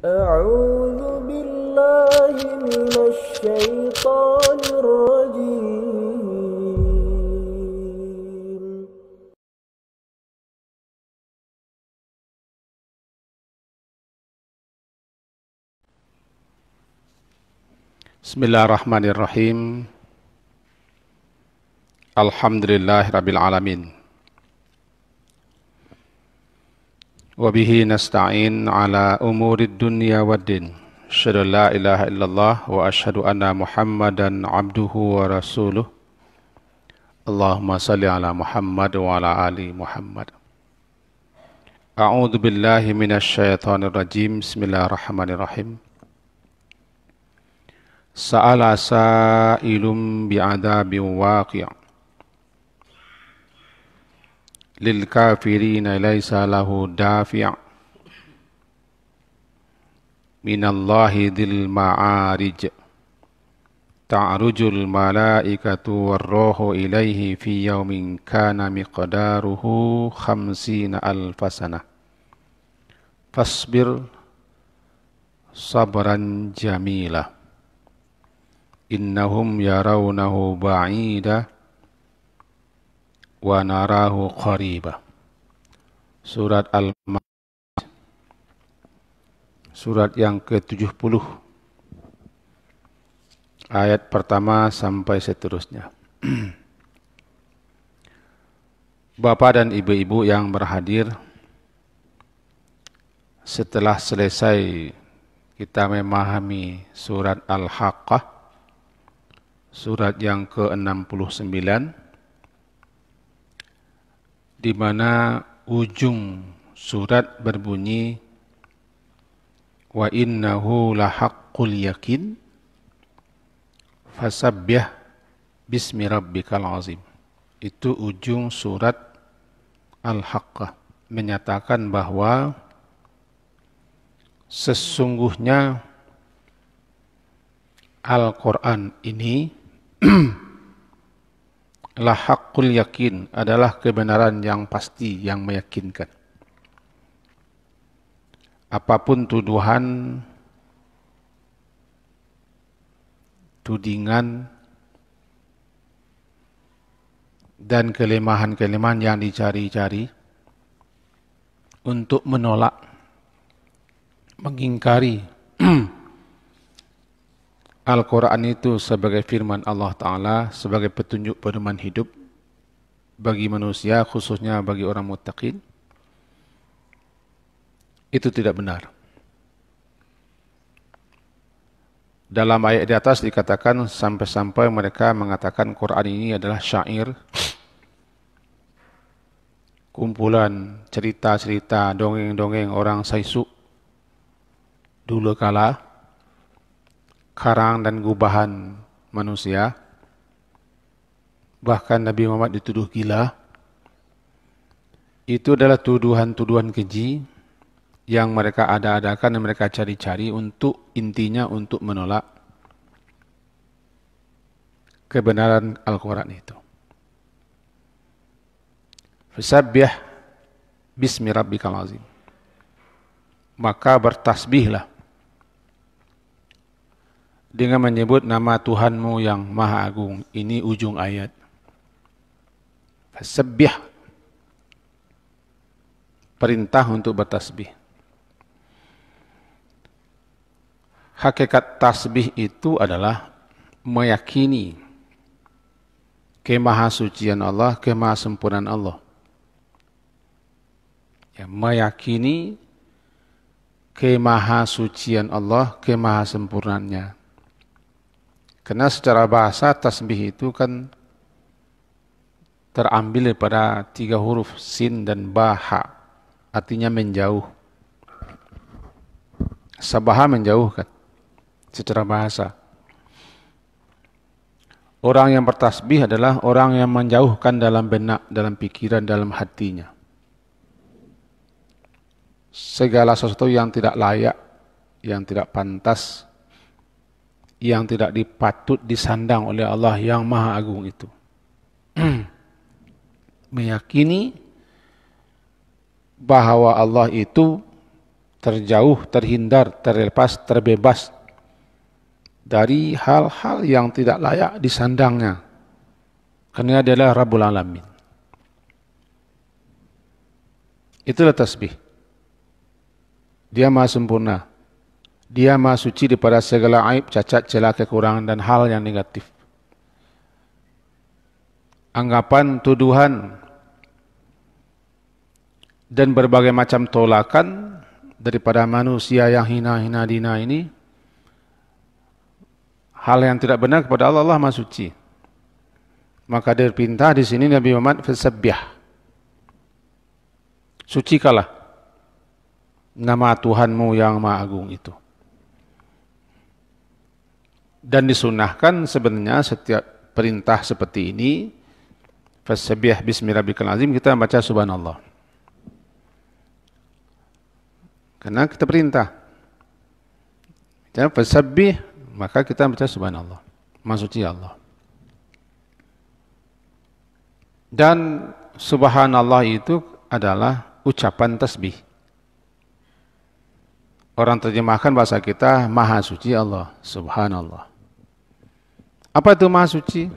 أعوذ بالله من الشيطان الرجيم. Bismillahirrahmanirrahim. Alhamdulillahirabbil alamin. Wa bihi nasta'in ala umurid dunya waddin. Asyhadu an la ilaha illallah wa asyhadu anna Muhammadan abduhu wa rasuluh. Allahumma salli ala Muhammad wa ala ali Muhammad. A'udzu billahi minasy syaithanir rajim. Bismillahirrahmanirrahim. Sa'ala sa'ilum bi'adabin waqi'. Lil kafirina laisa lahu dafi' minallahi dzil ma'arij ta'rujul malaikatu warruhu ilaihi fi yaumin kana miqdaruhu 50 alfasana fasbir sabran jamila innahum yarawnahu ba'ida wa narahu qariba. Surat Al-Ma'arij, surat yang ke-70, ayat pertama sampai seterusnya. Bapak dan ibu-ibu yang berhadir, setelah selesai kita memahami surat Al-Haqqah, surat yang ke-69, di mana ujung surat berbunyi wa innahu lahaqqul yakin fasabbih bismi rabbikal azim. Itu ujung surat Al-Haqqah, menyatakan bahwa sesungguhnya Al-Quran ini lahaqqul yakin, adalah kebenaran yang pasti, yang meyakinkan. Apapun tuduhan, tudingan, dan kelemahan-kelemahan yang dicari-cari untuk menolak, mengingkari Al-Quran itu sebagai firman Allah Ta'ala, sebagai petunjuk pedoman hidup bagi manusia, khususnya bagi orang muttaqin, itu tidak benar. Dalam ayat di atas dikatakan sampai-sampai mereka mengatakan Quran ini adalah syair, kumpulan cerita-cerita, dongeng-dongeng orang Saisuk dulu kala, karang dan gubahan manusia. Bahkan Nabi Muhammad dituduh gila. Itu adalah tuduhan-tuduhan keji yang mereka ada-adakan dan mereka cari-cari untuk intinya untuk menolak kebenaran Al-Quran itu. Fasabbih bismi rabbikal azim. Maka bertasbihlah dengan menyebut nama Tuhanmu yang Maha Agung. Ini ujung ayat. Fasabbih, perintah untuk bertasbih. Hakikat tasbih itu adalah meyakini kemahasucian Allah, kemahasempurnaan Allah. Ya, meyakini kemahasucian Allah, kemahasempurnaannya. Karena secara bahasa tasbih itu kan terambil daripada 3 huruf sin dan baha, artinya menjauh. Sabaha menjauhkan secara bahasa. Orang yang bertasbih adalah orang yang menjauhkan dalam benak, dalam pikiran, dalam hatinya segala sesuatu yang tidak layak, yang tidak pantas, yang tidak dipatut disandang oleh Allah yang Maha Agung itu. Meyakini bahwa Allah itu terjauh, terhindar, terlepas, terbebas dari hal-hal yang tidak layak disandangnya. Karena dia adalah Rabbul Alamin. Itulah tasbih. Dia maha sempurna. Dia maha suci daripada segala aib, cacat, celah, kekurangan dan hal yang negatif. Anggapan, tuduhan, dan berbagai macam tolakan daripada manusia yang hina-hina dina ini, hal yang tidak benar kepada Allah, Allah maha suci. Maka dia perintah di sini Nabi Muhammad fasabbih. Sucikalah nama Tuhanmu yang maha agung itu. Dan disunahkan sebenarnya setiap perintah seperti ini, fasabbih bismi rabbikal azim, kita baca subhanallah. Karena kita perintah. Ya, fasabbih, maka kita baca subhanallah. Maha suci Allah. Dan subhanallah itu adalah ucapan tasbih. Orang terjemahkan bahasa kita, maha suci Allah, subhanallah. Apa itu maha suci?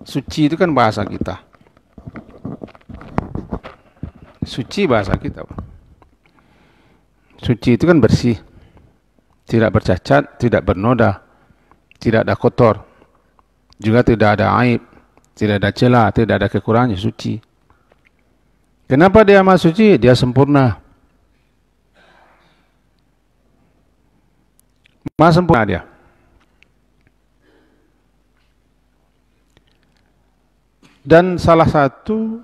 Suci itu kan bahasa kita. Suci bahasa kita. Suci itu kan bersih. Tidak bercacat, tidak bernoda, tidak ada kotor. Juga tidak ada aib, tidak ada celah, tidak ada kekurangan, suci. Kenapa dia maha suci? Dia sempurna. Maha sempurna dia. Dan salah satu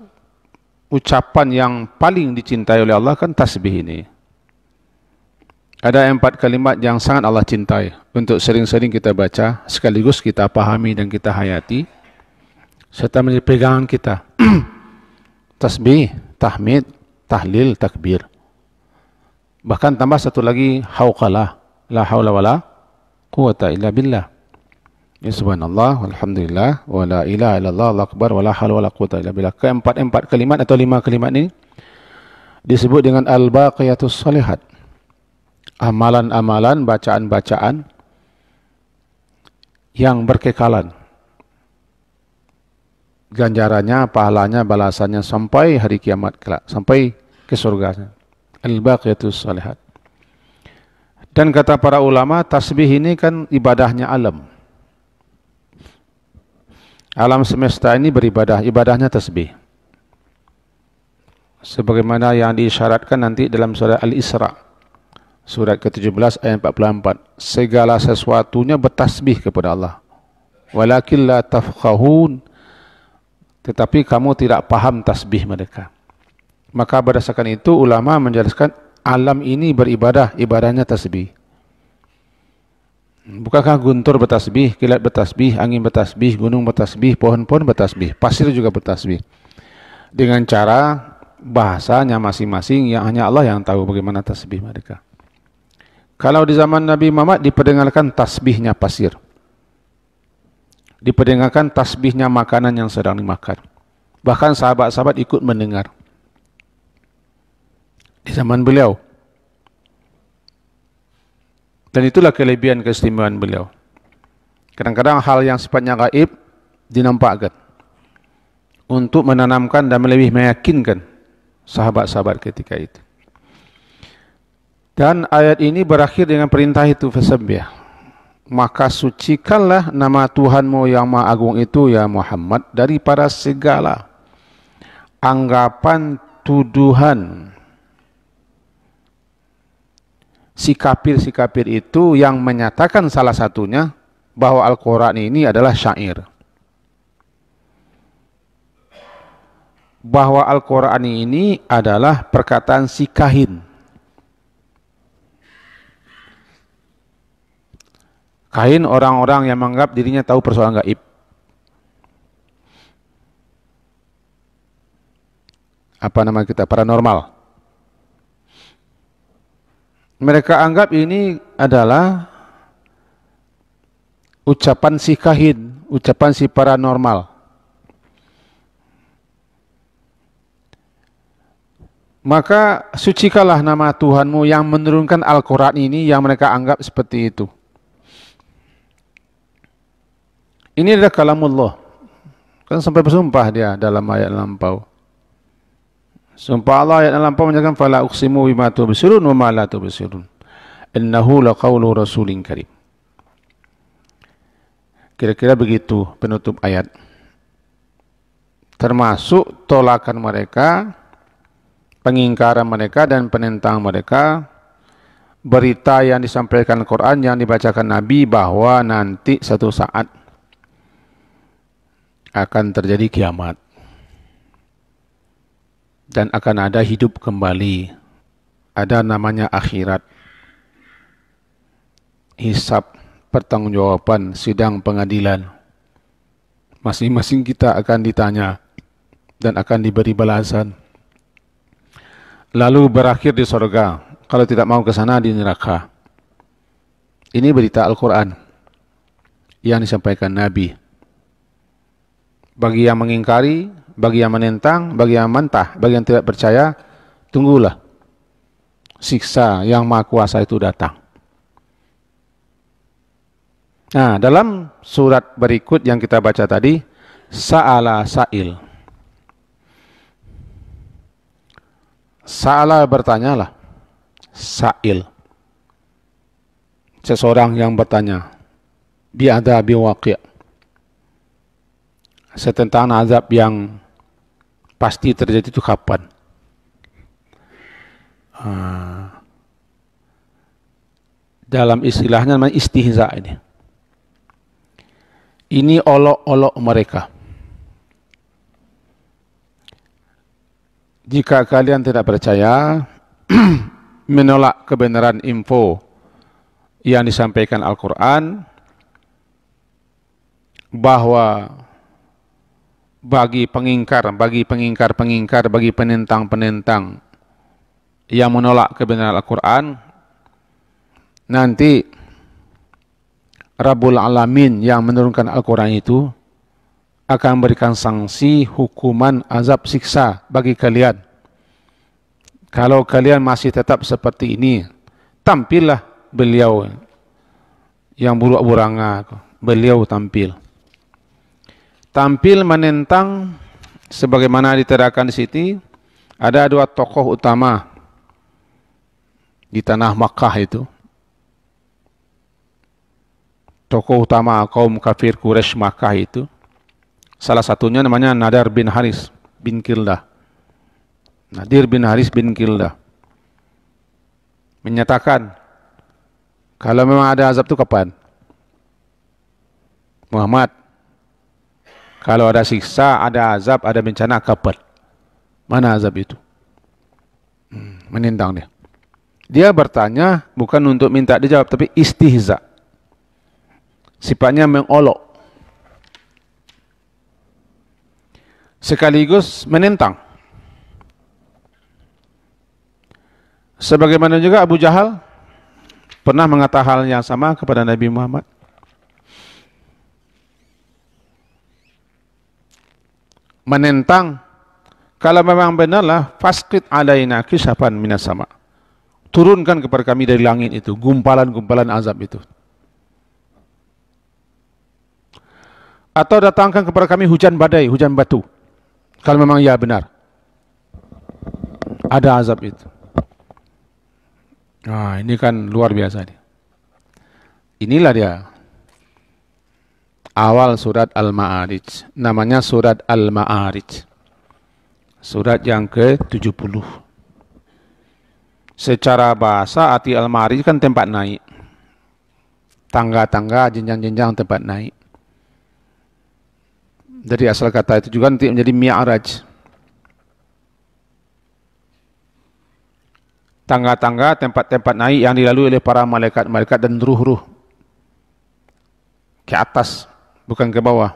ucapan yang paling dicintai oleh Allah kan tasbih ini. Ada 4 kalimat yang sangat Allah cintai untuk sering-sering kita baca, sekaligus kita pahami dan kita hayati, serta menjadi pegangan kita. Tasbih, tahmid, tahlil, takbir. Bahkan tambah satu lagi, hauqalah, la haula wala quwata illa billah. Ya subhanallah, walhamdulillah, wa la ilaha illallah, Allahu akbar, wa la haula wala quwata illa billah. Keempat kalimat atau 5 kalimat ini disebut dengan al-baqiyatus shalihat. Amalan-amalan, bacaan-bacaan yang berkekalan. Ganjarannya, pahalanya, balasannya sampai hari kiamat kelak, sampai ke surga. Al-baqiyatus shalihat. Dan kata para ulama, tasbih ini kan ibadahnya alam. Alam semesta ini beribadah, ibadahnya tasbih. Sebagaimana yang diisyaratkan nanti dalam surah Al-Isra, surat ke-17 ayat 44. Segala sesuatunya bertasbih kepada Allah. Walakin la tafqahun, tetapi kamu tidak paham tasbih mereka. Maka berdasarkan itu ulama menjelaskan alam ini beribadah, ibadahnya tasbih. Bukankah guntur bertasbih, kilat bertasbih, angin bertasbih, gunung bertasbih, pohon-pohon bertasbih, pasir juga bertasbih. Dengan cara bahasanya masing-masing yang hanya Allah yang tahu bagaimana tasbih mereka. Kalau di zaman Nabi Muhammad diperdengarkan tasbihnya pasir. Diperdengarkan tasbihnya makanan yang sedang dimakan. Bahkan sahabat-sahabat ikut mendengar. Di zaman beliau. Dan itulah kelebihan keistimewaan beliau. Kadang-kadang hal yang sifatnya gaib dinampakkan untuk menanamkan dan lebih meyakinkan sahabat-sahabat ketika itu. Dan ayat ini berakhir dengan perintah itu, fasabbih. Maka sucikanlah nama Tuhanmu yang Maha Agung itu ya Muhammad daripada segala anggapan, tuduhan si kafir itu yang menyatakan salah satunya bahwa Al-Quran ini adalah syair. Bahwa Al-Quran ini adalah perkataan si kahin. Kahin orang-orang yang menganggap dirinya tahu persoalan gaib. Apa nama kita? Paranormal. Mereka anggap ini adalah ucapan si kahin, ucapan si paranormal. Maka sucikanlah nama Tuhanmu yang menurunkan Al-Quran ini yang mereka anggap seperti itu. Ini adalah kalamullah. Kan sampai bersumpah dia dalam ayat lampau. Sumpah Allah ayat lampau menyatakan fala uqsimu bima tubsirun wa ma la tubsirun. Innahu laqaulu rasulin karim. Kira-kira begitu penutup ayat. Termasuk tolakan mereka, pengingkaran mereka dan penentang mereka, berita yang disampaikan Al-Quran, yang dibacakan Nabi bahwa nanti satu saat akan terjadi kiamat dan akan ada hidup kembali, ada namanya akhirat, hisab, pertanggungjawaban, sidang pengadilan. Masing-masing kita akan ditanya dan akan diberi balasan. Lalu berakhir di surga. Kalau tidak mau ke sana, di neraka. Ini berita Al-Quran yang disampaikan Nabi. Bagi yang mengingkari, bagi yang menentang, bagi yang mentah, bagi yang tidak percaya, tunggulah siksa yang Maha Kuasa itu datang. Nah, dalam surat berikut yang kita baca tadi, Sa'ala Sa'il. Sa'ala bertanyalah. Sa'il. Seseorang yang bertanya. Bi'adzabi waqi'. Tentang azab yang pasti terjadi itu kapan? Dalam istilahnya namanya istihza ini. Ini olok-olok mereka. Jika kalian tidak percaya, menolak kebenaran info yang disampaikan Al-Quran, bahwa bagi pengingkar, bagi penentang-penentang yang menolak kebenaran Al-Quran, nanti Rabbul Alamin yang menurunkan Al-Quran itu akan memberikan sanksi, hukuman, azab, siksa bagi kalian. Kalau kalian masih tetap seperti ini, tampillah beliau yang buruk-buranga, beliau tampil. Tampil menentang, sebagaimana diterangkan di sini, ada dua tokoh utama di tanah Makkah itu. Tokoh utama kaum kafir Quraisy Makkah itu. Salah satunya namanya Nadar bin Haris bin Kildah. Nadir bin Haris bin Kildah menyatakan, kalau memang ada azab itu kapan? Muhammad, kalau ada siksa, ada azab, ada bencana, kapan? Mana azab itu? Menentang dia. Dia bertanya bukan untuk minta dijawab, tapi istihza. Sifatnya mengolok. Sekaligus menentang. Sebagaimana juga Abu Jahal pernah mengatakan hal yang sama kepada Nabi Muhammad. Menentang, kalau memang benarlah, fasqit alaina kisafan minas sama. Turunkan kepada kami dari langit itu, gumpalan-gumpalan azab itu. Atau datangkan kepada kami hujan badai, hujan batu. Kalau memang ya benar, ada azab itu. Nah, ini kan luar biasa nih. Inilah dia awal surat Al-Ma'arij. Namanya surat Al-Ma'arij. Surat yang ke-70. Secara bahasa arti Al-Ma'arij kan tempat naik. Tangga-tangga, jenjang-jenjang tempat naik. Dari asal kata itu juga nanti menjadi mi'raj. Tangga-tangga, tempat-tempat naik yang dilalui oleh para malaikat-malaikat dan ruh-ruh. Ke atas, bukan ke bawah.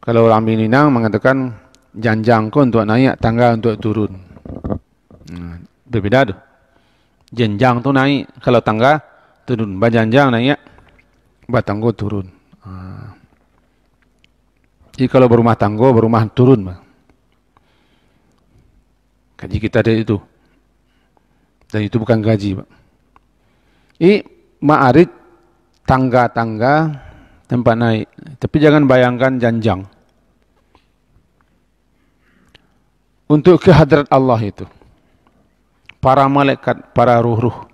Kalau orang Minang mengatakan janjangku untuk naik, tangga untuk turun. Berbeda tuh. Jenjang tu naik, kalau tangga turun. Bajanjang naik, batanggo turun. Jadi kalau berumah tangga, berumah turun. Gaji kita dari itu. Dan itu bukan gaji, Pak. Ini ma'arid, tangga-tangga, tempat naik. Tapi jangan bayangkan janjang. Untuk ke hadrat Allah itu. Para malaikat, para ruh-ruh.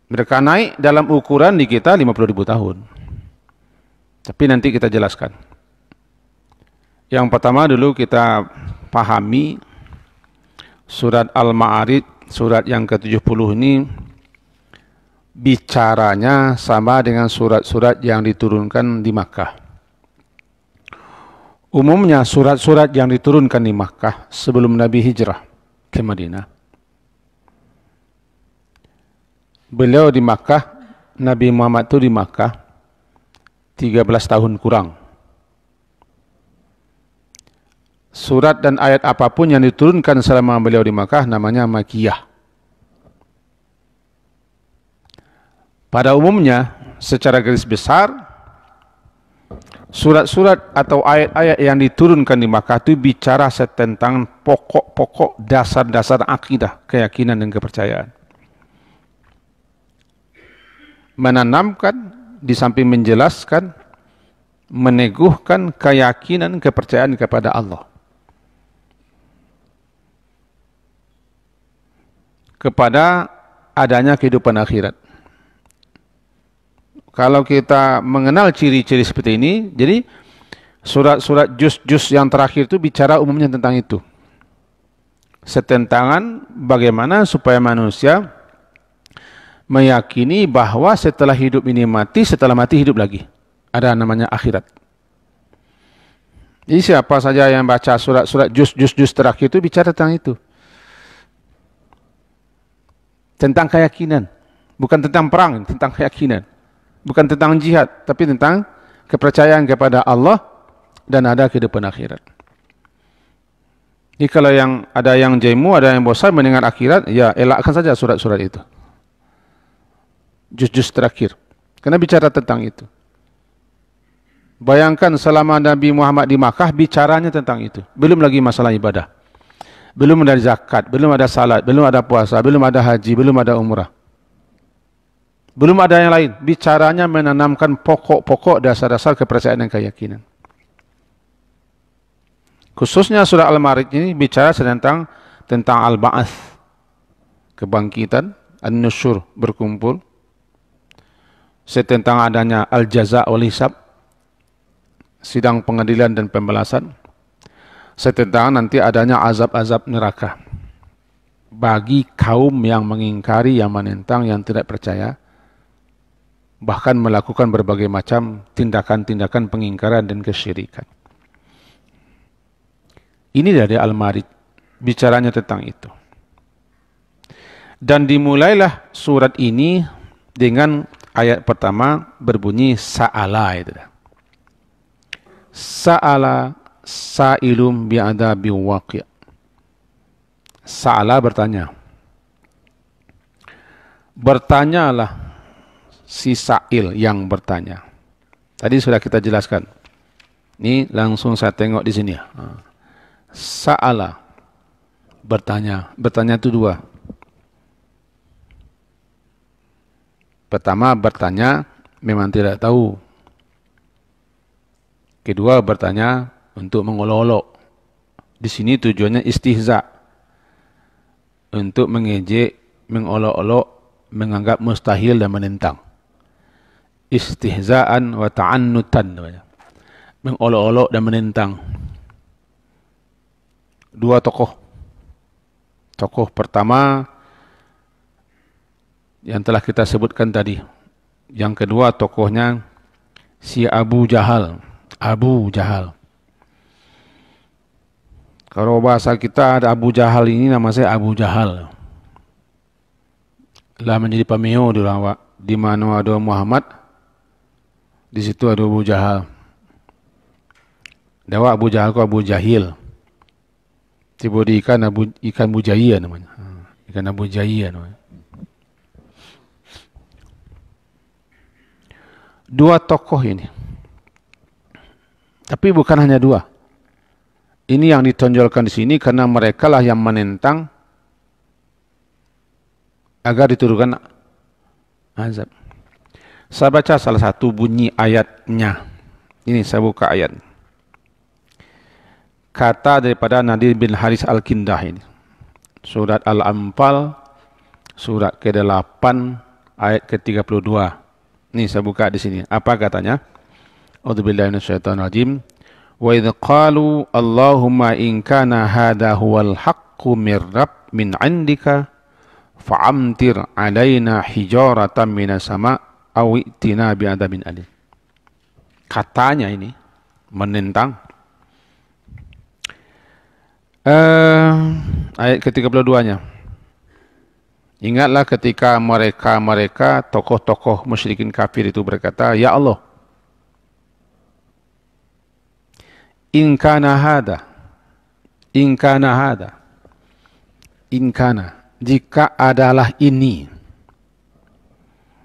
Mereka naik dalam ukuran di kita 50.000 tahun. Tapi nanti kita jelaskan. Yang pertama dulu kita pahami surat Al-Ma'arij, surat yang ke-70 ini bicaranya sama dengan surat-surat yang diturunkan di Makkah. Umumnya surat-surat yang diturunkan di Makkah sebelum Nabi hijrah ke Madinah. Beliau di Makkah, Nabi Muhammad itu di Makkah 13 tahun kurang. Surat dan ayat apapun yang diturunkan selama beliau di Makkah namanya Makkiyah. Pada umumnya, secara garis besar, surat-surat atau ayat-ayat yang diturunkan di Makkah itu bicara tentang pokok-pokok dasar-dasar akidah, keyakinan dan kepercayaan. Menanamkan, di samping menjelaskan, meneguhkan keyakinan, kepercayaan kepada Allah. Kepada adanya kehidupan akhirat. Kalau kita mengenal ciri-ciri seperti ini, jadi surat-surat juz-juz yang terakhir itu bicara umumnya tentang itu. Setentangan bagaimana supaya manusia meyakini bahwa setelah hidup ini mati, setelah mati hidup lagi. Ada namanya akhirat. Jadi siapa saja yang baca surat-surat juz-juz terakhir itu bicara tentang itu. Tentang keyakinan. Bukan tentang perang, tentang keyakinan. Bukan tentang jihad, tapi tentang kepercayaan kepada Allah dan ada kehidupan akhirat. Jadi kalau ada yang jemu, ada yang bosan mendengar akhirat, ya elakkan saja surat-surat itu. Juz-juz terakhir. Karena bicara tentang itu. Bayangkan selama Nabi Muhammad di Makkah bicaranya tentang itu. Belum lagi masalah ibadah. Belum ada zakat, belum ada salat, belum ada puasa, belum ada haji, belum ada umrah. Belum ada yang lain. Bicaranya menanamkan pokok-pokok dasar-dasar kepercayaan dan keyakinan. Khususnya surah Al-Ma'arij ini bicara tentang Al-Ba'ats. Kebangkitan, An-Nusyur, berkumpul. Tentang adanya Al-Jaza' wal Hisab, sidang pengadilan dan pembalasan. Tentang nanti adanya azab-azab neraka bagi kaum yang mengingkari, yang menentang, yang tidak percaya, bahkan melakukan berbagai macam tindakan-tindakan pengingkaran dan kesyirikan. Ini dari Al-Ma'arij, bicaranya tentang itu. Dan dimulailah surat ini dengan ayat pertama berbunyi sa'ala itu. Sa'ala sa'ilum bi'adabi waqi'. Sa'ala bertanya. Bertanyalah si sa'il yang bertanya. Tadi sudah kita jelaskan. Ini langsung saya tengok di sini. Sa'ala bertanya. Bertanya itu dua. Pertama bertanya memang tidak tahu. Kedua bertanya untuk mengolok-olok. Di sini tujuannya istihza. Untuk mengejek, mengolok-olok, menganggap mustahil dan menentang. Istihzaan wa ta'annutan. Mengolok-olok dan menentang. Dua tokoh. Tokoh pertama yang telah kita sebutkan tadi. Yang kedua tokohnya si Abu Jahal. Abu Jahal. Kalau bahasa kita ada Abu Jahal ini, nama saya Abu Jahal. Lah menjadi pameo di mana ada Muhammad, di situ ada Abu Jahal. Dawa Abu Jahal ko Abu Jahil. Tiba di ikan bujaya namanya. Ikan Abu Jahil namanya. Dua tokoh ini. Tapi bukan hanya dua. Ini yang ditonjolkan di sini karena mereka lah yang menentang agar diturunkan azab. Saya baca salah satu bunyi ayatnya. Ini saya buka ayat. Kata daripada Nadir bin Haris Al-Kindah ini. Surat Al-Anfal, surat ke-8, ayat ke-32. Ini saya buka di sini. Apa katanya? A'udzubillahi minasyaitonirrajim. Wa idz qalu Allahumma in kana hadha huwal haqqu min 'indika fa'amtir 'alaina hijaratan minas sama' aw i'tina bi'adzabin alim. Katanya ini menentang ayat ke-32-nya. Ingatlah ketika mereka tokoh-tokoh musyrikin kafir itu berkata, "Ya Allah, in kana jika adalah ini."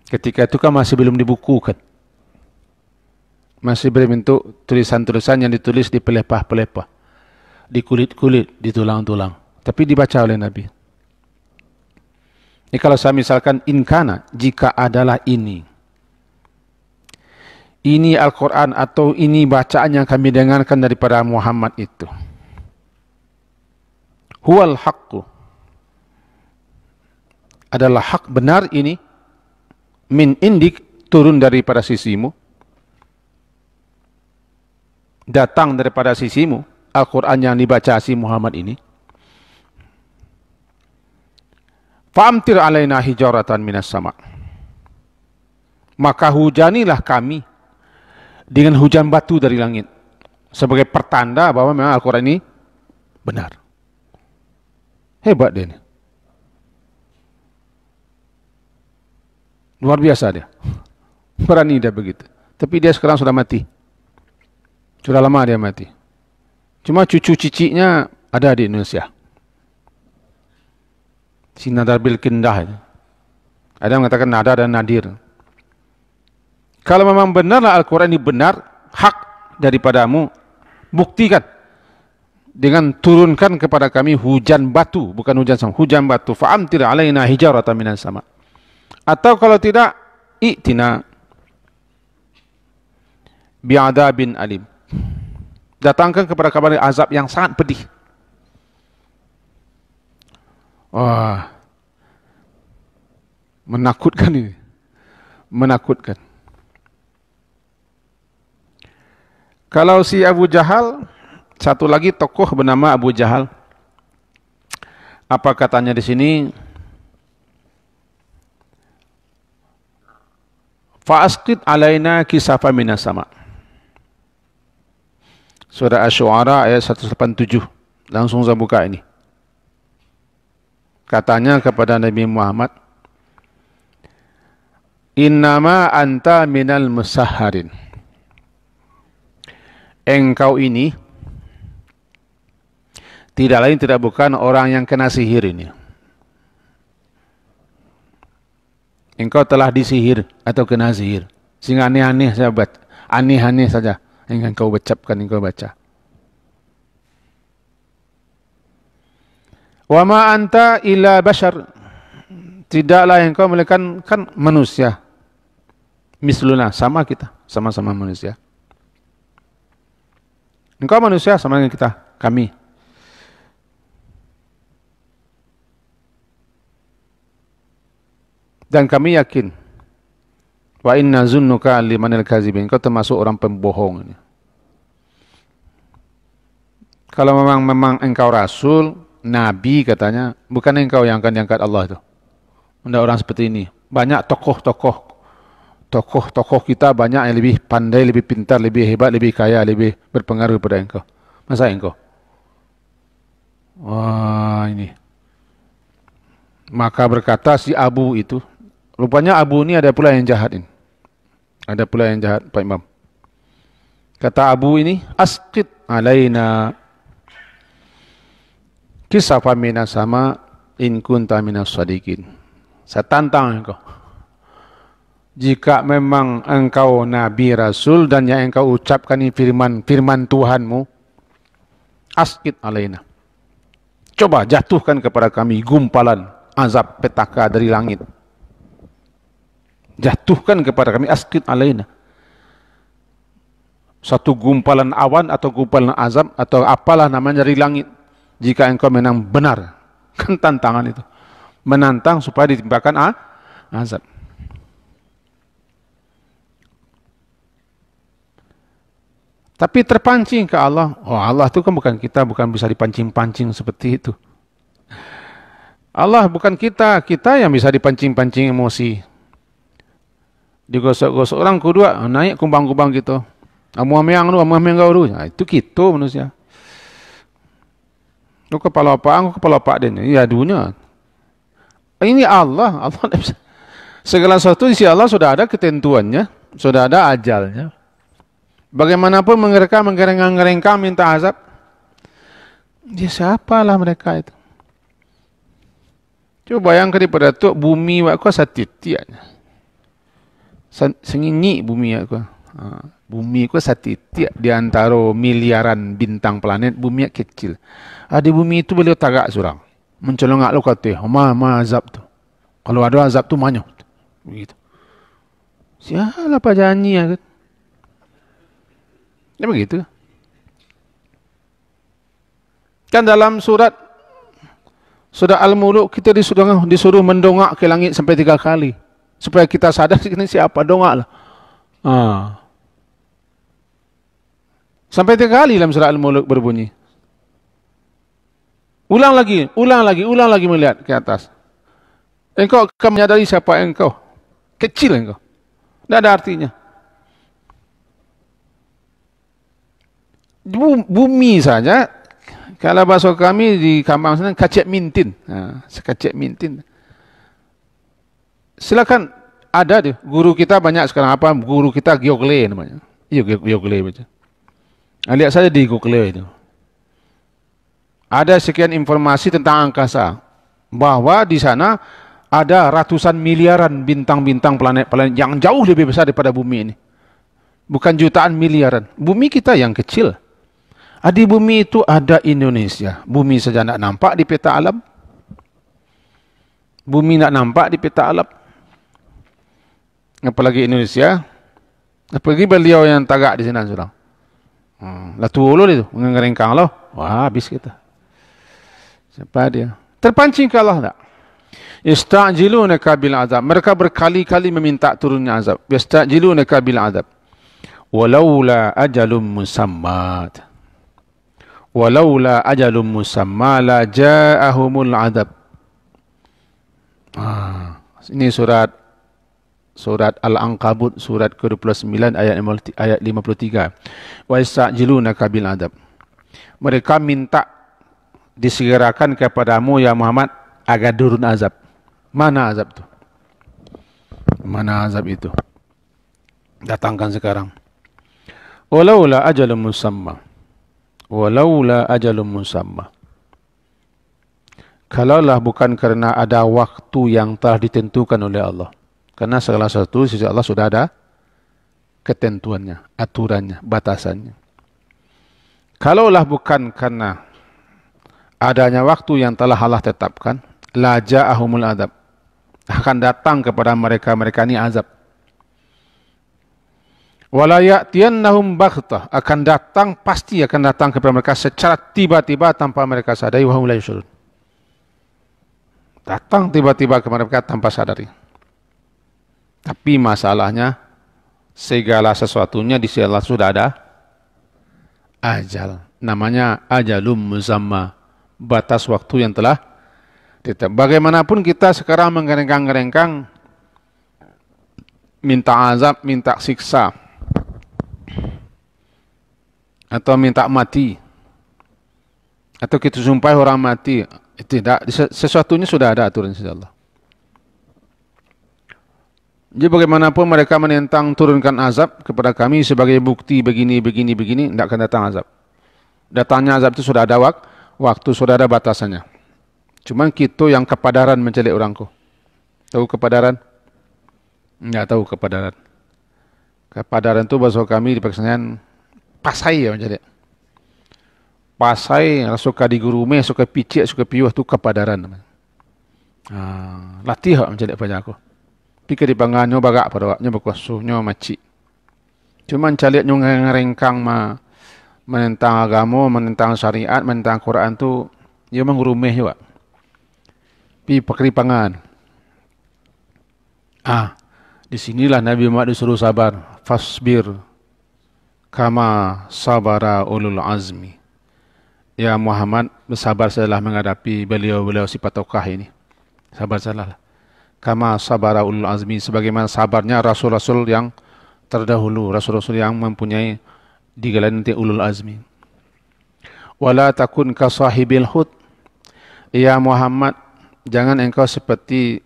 Ketika itu kan masih belum dibukukan. Masih berbentuk tulisan-tulisan yang ditulis di pelepah-pelepah, di kulit-kulit, di tulang-tulang. Tapi dibaca oleh Nabi. Ini kalau saya misalkan inkana, jika adalah ini Al-Quran atau ini bacaan yang kami dengarkan daripada Muhammad itu. Huwal haqqu, adalah hak benar ini, min indik, turun daripada sisimu, datang daripada sisimu, Al-Quran yang dibaca si Muhammad ini. Fa'amtir alaina hijaratan minas sama', maka hujanilah kami dengan hujan batu dari langit, sebagai pertanda bahwa memang Al-Quran ini benar. Hebat dia ini. Luar biasa dia. Berani dia begitu. Tapi dia sekarang sudah mati. Sudah lama dia mati. Cuma cucu ciciknya ada di Indonesia. Si Nadar bil Kindah. Ada yang mengatakan Nadar dan Nadir. Kalau memang benarlah Al-Quran ini benar, hak daripadamu, buktikan dengan turunkan kepada kami hujan batu, bukan hujan sama, hujan batu. Fa'amtir alaina hijaratan minas sama'. Atau kalau tidak, i'tina bi'adzabin alim. Datangkan kepada kami azab yang sangat pedih. Wah, menakutkan ini. Menakutkan. Kalau si Abu Jahal, satu lagi tokoh bernama Abu Jahal. Apa katanya di sini? Fa'asqit alaina kisafa minas sama'. Surah Asy-Syu'ara ayat 187. Langsung saya buka ini. Katanya kepada Nabi Muhammad, innama anta minal musahharin. Engkau ini tidak lain tidak bukan orang yang kena sihir ini. Engkau telah disihir atau kena sihir. Sehingga aneh-aneh sahabat. Aneh-aneh saja yang engkau ucapkan, engkau baca. Wa ma anta illa bashar. Tidaklah engkau melainkan kan manusia. Misluna, sama kita, sama-sama manusia. Engkau manusia sama dengan kita, kami. Dan kami yakin, wa inna zunnuka limanil kazibin, kau termasuk orang pembohong ini. Kalau memang engkau rasul, nabi katanya, bukan engkau yang akan diangkat Allah itu. Ada orang seperti ini. Banyak tokoh kita banyak yang lebih pandai, lebih pintar, lebih hebat, lebih kaya, lebih berpengaruh pada engkau. Masa engkau? Wah, ini. Maka berkata si Abu itu, rupanya Abu ini ada pula yang jahat ini. Ada pula yang jahat, Pak Imam. Kata Abu ini, asqit alaina kisafa minas sama in kunta minas shadiqin. Saya tantang engkau. Jika memang engkau Nabi Rasul dan yang engkau ucapkan ini firman Tuhanmu, Asqit alaina. Coba jatuhkan kepada kami gumpalan azab petaka dari langit. Jatuhkan kepada kami, asqit alaina. Satu gumpalan awan atau gumpalan azab atau apalah namanya dari langit. Jika engkau memang benar. Kan tantangan itu. Menantang supaya ditimpakan azab. Tapi terpancing ke Allah. Oh, Allah itu kan bukan kita, bukan bisa dipancing-pancing seperti itu. Allah bukan kita, kita yang bisa dipancing-pancing emosi. Digosok-gosok orang kedua, naik kumbang-kumbang gitu. Amu-ameang lu, amu-ameang kau lu. Nah, itu kita manusia. Lu kepala apa dia. Ya dunia. Ini Allah tidak bisa. Segala sesuatu di sisi Allah sudah ada ketentuannya, sudah ada ajalnya. Bagaimanapun mereka menggereng-gerengkan minta azab, dia siapalah mereka itu. Coba bayangkan daripada tu bumi aku satitianya. Senginyi bumi aku. Bumi aku satitia di antara miliaran bintang planet, bumi kecil. Di bumi itu beliau tagak surang. Mencolongak lo kata, ma azab tu. Kalau ada azab tu manyok. Begitu. Siapa janji ya kan? Ya begitu. Kan dalam surat Al-Muluk kita disuruh mendongak ke langit sampai 3 kali. Supaya kita sadar ini siapa, dongak lah. Sampai 3 kali dalam surat Al-Muluk berbunyi. Ulang lagi melihat ke atas. Engkau akan menyadari siapa engkau. Kecil engkau. Tidak ada artinya. Bumi saja, kalau bahasa kami di kampung sana, kacek mintin. Sekacek mintin. Silakan, ada deh. Guru kita banyak sekarang apa? Guru kita Giogle namanya. Iya, Giogle baca. Lihat saja di Google itu. Ada sekian informasi tentang angkasa. Bahwa di sana ada ratusan miliaran bintang-bintang planet-planet yang jauh lebih besar daripada bumi ini. Bukan jutaan miliaran. Bumi kita yang kecil. Di bumi itu ada Indonesia. Bumi saja tidak nampak di peta alam. Bumi tidak nampak di peta alam. Apalagi Indonesia. Apalagi beliau yang tagak di sini sudah. Lah tuh itu mengerengkang loh. Wah, habis kita. Siapa dia? Terpancing ke Allah tak? Yasta'jilunaka bil azab. Mereka berkali-kali meminta turunnya azab. Yasta'jilunaka bil azab. Walaula ajalum musammat. Walaula ajalum musamma la ja'ahumul adab. Ini surat Al-Ankabut surat ke-29 ayat 53. Wa yasta'jilunaka bil adab. Mereka minta disegerakan kepadamu ya Muhammad agar turun azab. Mana azab itu? Mana azab itu? Datangkan sekarang. Walaula ajalum musamma. Walaula ajalum musamma. Kalaulah bukan karena ada waktu yang telah ditentukan oleh Allah. Karena segala sesuatu sisi Allah sudah ada ketentuannya, aturannya, batasannya. Kalaulah bukan karena adanya waktu yang telah Allah tetapkan, la ja'ahumul adab. Akan datang kepada mereka ini azab. Wala ya'tiyannahum baghtah, akan datang, pasti akan datang kepada mereka secara tiba-tiba tanpa mereka sadari, wa hum la yash'urun. Datang tiba-tiba kepada mereka tanpa sadari. Tapi masalahnya segala sesuatunya di sisi Allah sudah ada ajal. Namanya ajalum musamma, batas waktu yang telah ditetapkan. Bagaimanapun kita sekarang mengerengkang-gerengkang minta azab, minta siksa, atau minta mati, atau kita sumpah orang mati, tidak, sesuatunya sudah ada aturan sisi Allah. Jadi bagaimanapun mereka menentang turunkan azab kepada kami sebagai bukti begini, tidak akan datang azab. Datangnya azab itu sudah ada waktu, sudah ada batasannya. Cuman kita yang kepadaran mencelik orangku. Tahu kepadaran? Tidak tahu kepadaran. Kepadaran itu bahasa kami di Pakistan pasai ya mencelik. pasai suka digurume, suka picik, suka piuh tu kepadaran. Latih hak macam pada aku. Pikir di pangannya bagak pada waknya berkuasuhnya macik. Cuman caliat nyo ngerengkang menentang agama, menentang syariat, menentang Quran tu, dia memang rumeh juga. Pi pakripangan. Di sinilah Nabi Muhammad disuruh sabar. Fasbir kama sabara ulul azmi. Ya Muhammad, bersabar sajalah menghadapi beliau-beliau si patokah ini. Sabar sajalah. Kama sabara ulul azmi, sebagaimana sabarnya rasul-rasul yang terdahulu, rasul-rasul yang mempunyai digelar nanti ulul azmi. Wala takun ka sahibil hud. Ya Muhammad, jangan engkau seperti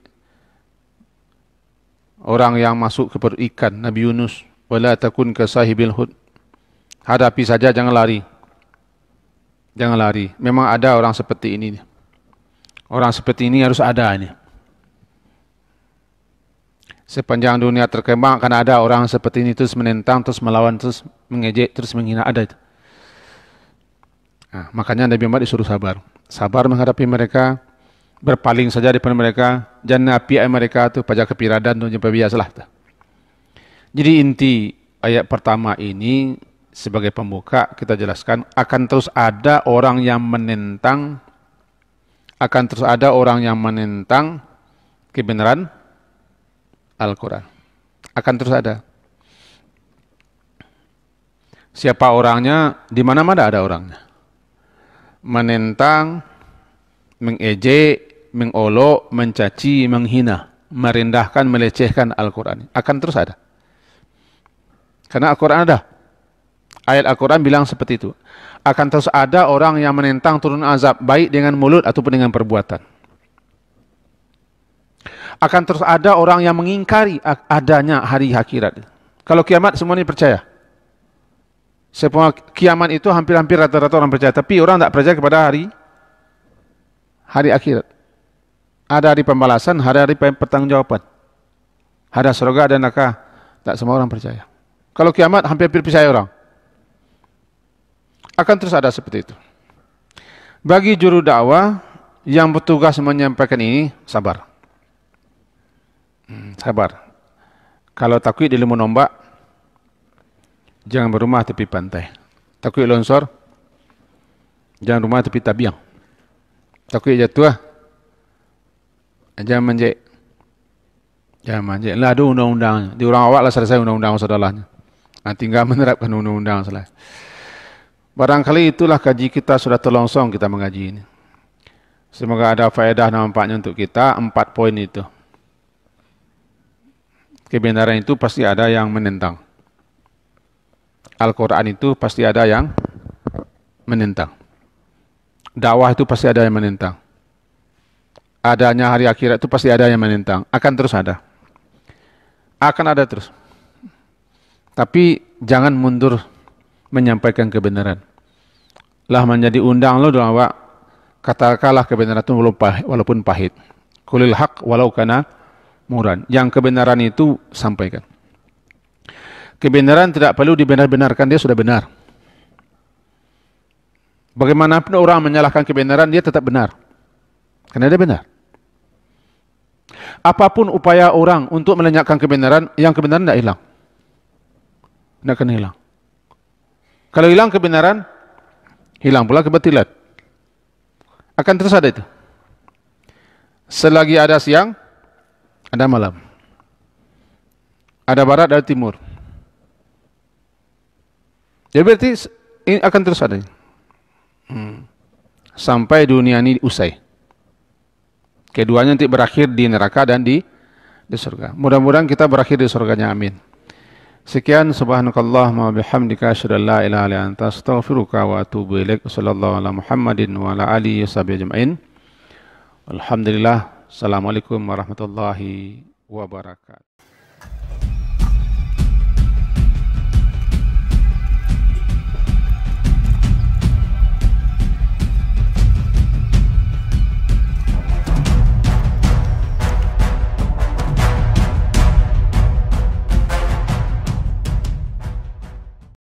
orang yang masuk ke perut ikan, Nabi Yunus. Wala takun ka sahibil hud. Hadapi saja, jangan lari. Jangan lari. Memang ada orang seperti ini. Orang seperti ini harus ada ini. Sepanjang dunia terkembang akan ada orang seperti ini, terus menentang, terus melawan, terus mengejek, terus menghina, ada itu. Makanya Nabi Muhammad disuruh sabar. Sabar menghadapi mereka, berpaling saja daripada mereka, jangan api mereka tu pajak kepiradan tu jumpa biasalah. Jadi inti ayat pertama ini sebagai pembuka kita jelaskan akan terus ada orang yang menentang, akan terus ada orang yang menentang kebenaran Al-Quran. Akan terus ada. Siapa orangnya? Di mana-mana ada orangnya. Menentang, mengejek, mengolok, mencaci, menghina, merendahkan, melecehkan Al-Quran. Akan terus ada. Karena Al-Quran ada. Ayat Al-Quran bilang seperti itu. Akan terus ada orang yang menentang turun azab, baik dengan mulut ataupun dengan perbuatan. Akan terus ada orang yang mengingkari adanya hari akhirat. Kalau kiamat semua ini percaya. Semua kiamat itu hampir-hampir rata-rata orang percaya. Tapi orang tak percaya kepada hari akhirat. Ada hari pembalasan, ada hari pertanggungjawaban. Ada surga dan neraka. Tak semua orang percaya. Kalau kiamat hampir-hampir percaya orang. Akan terus ada seperti itu. Bagi juru dakwah yang bertugas menyampaikan ini, sabar. Sabar. Kalau takut di lembu nombak, jangan berumah tepi pantai. Takut longsor, jangan rumah tepi tabiang. Takut jatuh, jangan manjek. Jangan manjek. Lah ada undang-undang. Di orang awak lah selesai undang-undang saudaranya. Tinggal menerapkan undang-undang selesai. Barangkali itulah kaji kita sudah terlongsong kita mengaji ini. Semoga ada faedah dan manfaatnya untuk kita. 4 poin itu. Kebenaran itu pasti ada yang menentang. Al-Quran itu pasti ada yang menentang. Dakwah itu pasti ada yang menentang. Adanya hari akhirat itu pasti ada yang menentang. Akan terus ada. Akan ada terus. Tapi jangan mundur menyampaikan kebenaran. Lah menjadi undang lo dalam awak, katakanlah kebenaran itu walaupun pahit. Qulil haq walau kana muran. Yang kebenaran itu sampaikan. Kebenaran tidak perlu dibenar-benarkan, dia sudah benar. Bagaimanapun orang menyalahkan kebenaran, dia tetap benar. Karena dia benar. Apapun upaya orang untuk melenyapkan kebenaran, yang kebenaran tidak hilang. Tidak akan hilang. Kalau hilang kebenaran, hilang pula kebatilan. Akan terus ada itu. Selagi ada siang, ada malam. Ada barat, ada timur. Jadi berarti ini akan terus ada. Sampai dunia ini usai. Keduanya nanti berakhir di neraka dan di surga. Mudah-mudahan kita berakhir di surganya, amin. Sekian, subhanakallahumma wa bihamdika asyhadu an la ilaha illa anta astaghfiruka wa atubu ilaik. Sallallahu ala Muhammadin wa ala alihi washabihi ajmain. Alhamdulillah. Assalamualaikum warahmatullahi wabarakatuh.